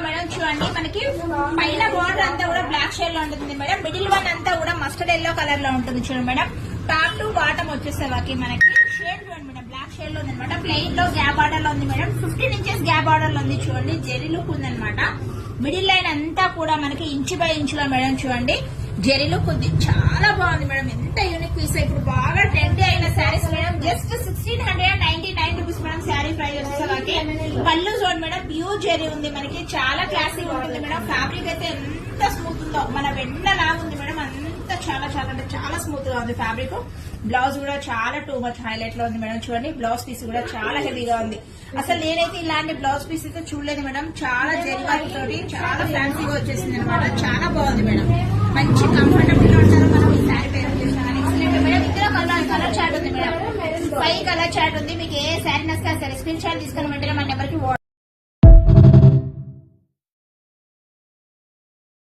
Madam చూడండి, మనకి పైన బార్డర్ అంతా కూడా బ్లాక్ షేడ్ లో ఉంటుంది మేడం. మిడిల్ వన్ అంతా కూడా మస్టర్డ్ ఎల్లో కలర్ లో ఉంటుంది చూడండి మేడం. టాప్ టు బాటమ్ వచ్చేసరికి మనకి షేడ్ చూడండి మేడం, బ్లాక్ షేడ్ లో ఉంది అనమాట. ప్లెయిన్ లో గ్యాప్ ఆర్డర్ లో ఉంది మేడం. 15 ఇంచెస్ గ్యాప్ ఆర్డర్ లో ఉంది చూడండి. జెరీ లుక్ ఉంది అనమాట. మిడిల్ లైన్ అంతా కూడా మనకి ఇంచు బై ఇంచు లో మేడం చూడండి. జెరీ లుక్ ఉంది, చాలా బాగుంది మేడం. ఎంత యూనిక్ పీస్, ఇప్పుడు బాగా ట్రెండీ అయిన saris madam. Just 1699 rupees madam sari price వచ్చేసరికి. పళ్ళు చూడండి మేడం, ప్యూర్ జెరీ ఉంది మనకి, చాలా క్లాసీ ఉంటుంది మేడం. ఫ్యాబ్రిక్ అయితే ఎంత స్మూత్ ఉందో, మన వెన్న లాగా ఉంది మేడం. అంత చాలా చాలా అంటే చాలా స్మూత్ గా ఉంది ఫ్యాబ్రిక్. బ్లౌజ్ కూడా చాలా టూ మచ్ హైలైట్ లో ఉంది మేడం చూడండి. బ్లౌజ్ పీస్ కూడా చాలా హెవీగా ఉంది. అసలు నేనైతే ఇలాంటి బ్లౌజ్ పీస్ అయితే చూడలేదు మేడం. చాలా జెరీ వర్క్ తోటి చాలా ఫ్యాన్సీగా వచ్చేసింది అనమాట. చాలా బాగుంది మేడం. మంచి కంఫర్టబుల్ గా ఉంటారు మనం ఈ శారీ పేరు చేసిన ఎక్సలెంట్ మేడం. ఇందులో కలర్ చార్ట్ ఉంది మేడం. 5 కలర్ చార్ట్ ఉంది. మీకు ఏ శారీ నచ్చితే సరే స్క్రీన్ షాట్ తీసుకుని వెంటనే మన నెంబర్ కి